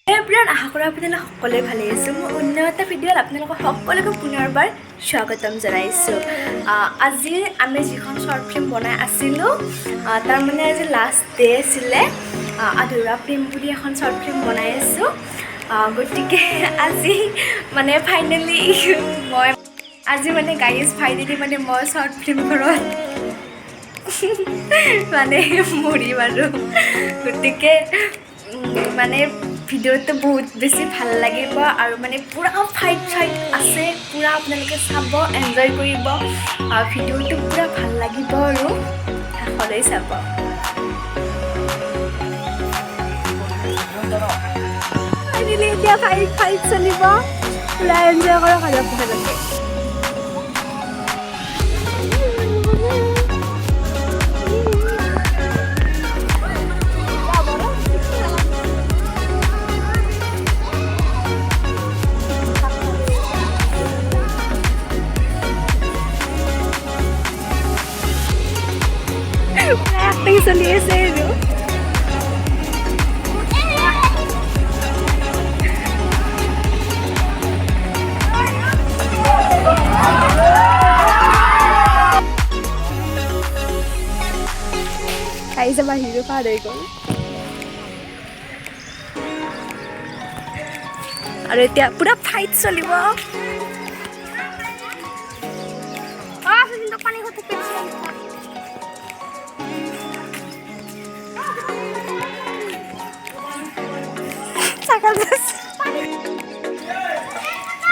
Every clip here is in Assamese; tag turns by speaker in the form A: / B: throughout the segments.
A: এভৰিৱান, আশা কৰোঁ আপোনালোক সকলোৱে ভালে আছে। মই অন্য এটা ভিডিঅ'ত আপোনালোকক সকলোকে পুনৰবাৰ স্বাগতম জনাইছোঁ। আজি আমি যিখন শ্বৰ্ট ফিল্ম বনাই আছিলোঁ, তাৰমানে আজি লাষ্ট ডে আছিলে। আধৰুৱা প্ৰেম বুলি এখন শ্বৰ্ট ফিল্ম বনাই আছোঁ। গতিকে আজি মানে ফাইনেলি মই গাইজ ফাইনেলি মই শ্বৰ্ট ফিল্মখনত মানে মৰিম আৰু। গতিকে মানে ভিডিঅ'টো বহুত বেছি ভাল লাগিব আৰু মানে পূৰা ফাইট আছে, পূৰা আপোনালোকে চাব, এনজয় কৰিব। ভিডিঅ'টো পূৰা ভাল লাগিব আৰু শেষলৈ চাব। ফাইনেলি এতিয়া ফাইট চলিব, পূৰা এনজয় কৰক আৰু আপোনালোকে। acting চলি আছে আৰু গাইজ আমাৰ হিৰো পাৰ হৈ গ'ল আৰু এতিয়া পুৰা ফাইট চলিব।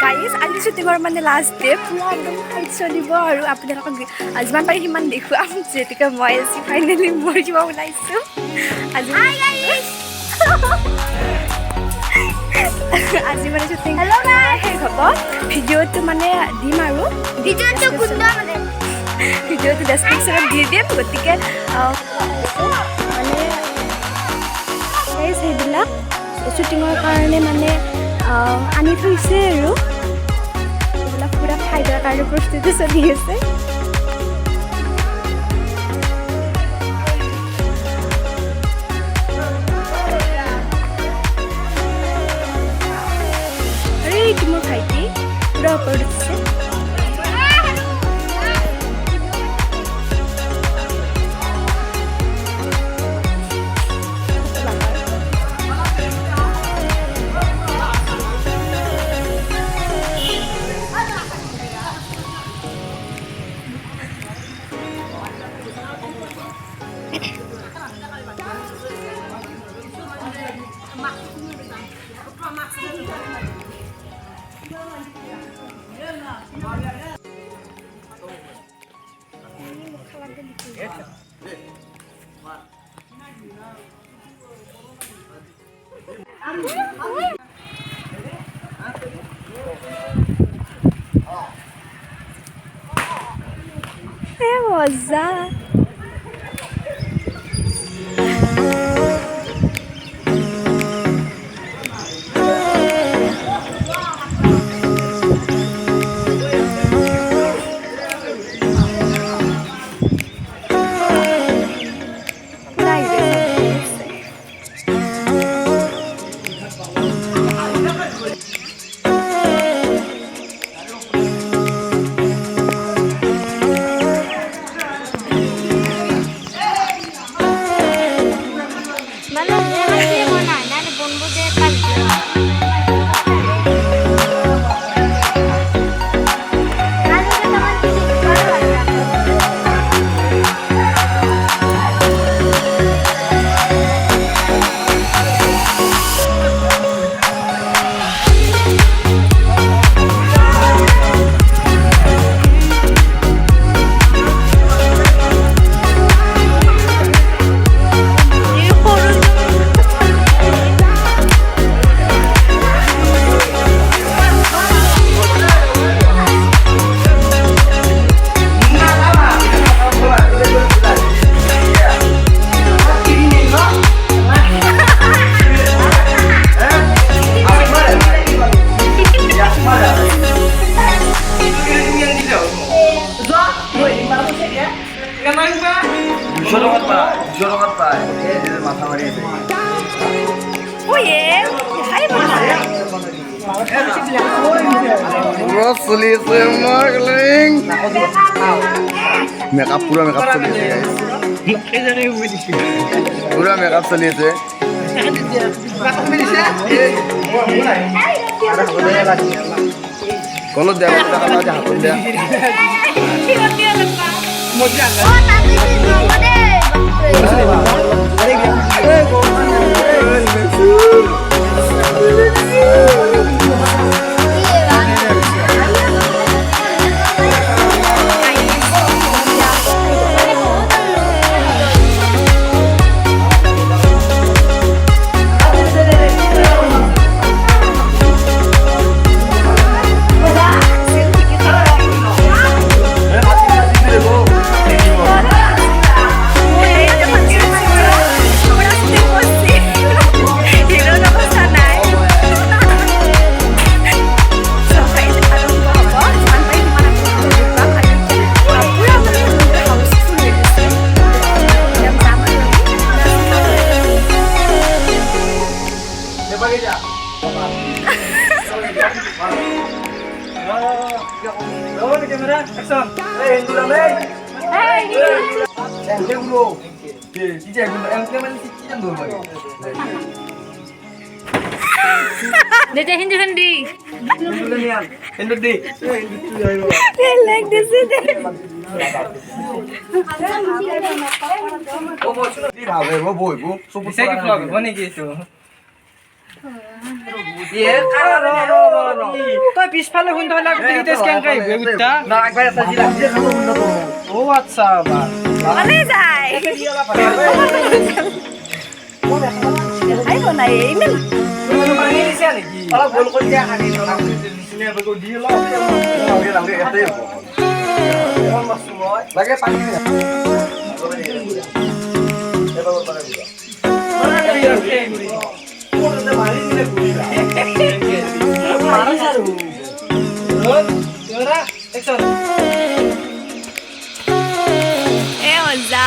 A: গাইজ আজি শ্বুটিঙৰ মানে লাষ্ট ডে, পুৰা একদম ফাইট চলিব আৰু আপোনালোকক যিমান পাৰি সিমান দেখুৱাম, যিহেতুকে মই আজি ফাইনেলি মোৰ কিবা ওলাইছোঁ। আজি মানে শ্বুটিং শেষ হ'ব। ভিডিঅ'টো মানে দিম আৰু ভিডিঅ'টো ডেছক্ৰিপশ্যনত দি দিম। গতিকে মানে সেইবিলাক শ্বুটিঙৰ কাৰণে মানে আনি থৈছে আৰু এইবিলাক পূৰা ফাইডৰ কাৰণে প্ৰস্তুতি চলি আছে। আৰু এইটো মোৰ ভাইটি পূৰা ওপৰত উঠিছে। মজা
B: পুরো চলি আছে আমার কালারিং মেকআপ পুরো মেকআপ চলি আছে গাইস পুরো মেকআপ চলি আছে কোনো দেওয়া হাত দেয়া
C: Dede Hindu Hindi.
B: Hindu di.
A: I like this.
D: Bisa ke vlog bone gitu. তই পিছফালে শুনতে হলে আগতে স্ক্যান কৰিব গুত্তা না একবাৰ এটা জিলা ও আচ্ছা বা
A: মানে যায় আহিব নাই ইমান
D: পানী দিছে নেকি অলপ গোল কৰি দিয়া খানি অলপ দিছিলে বগো দি অলপ লাগে এতে লাগে পানী এবাৰ পানী দিয়া Marah saru. Run, gimana? Action.
A: Oza.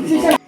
B: Yes.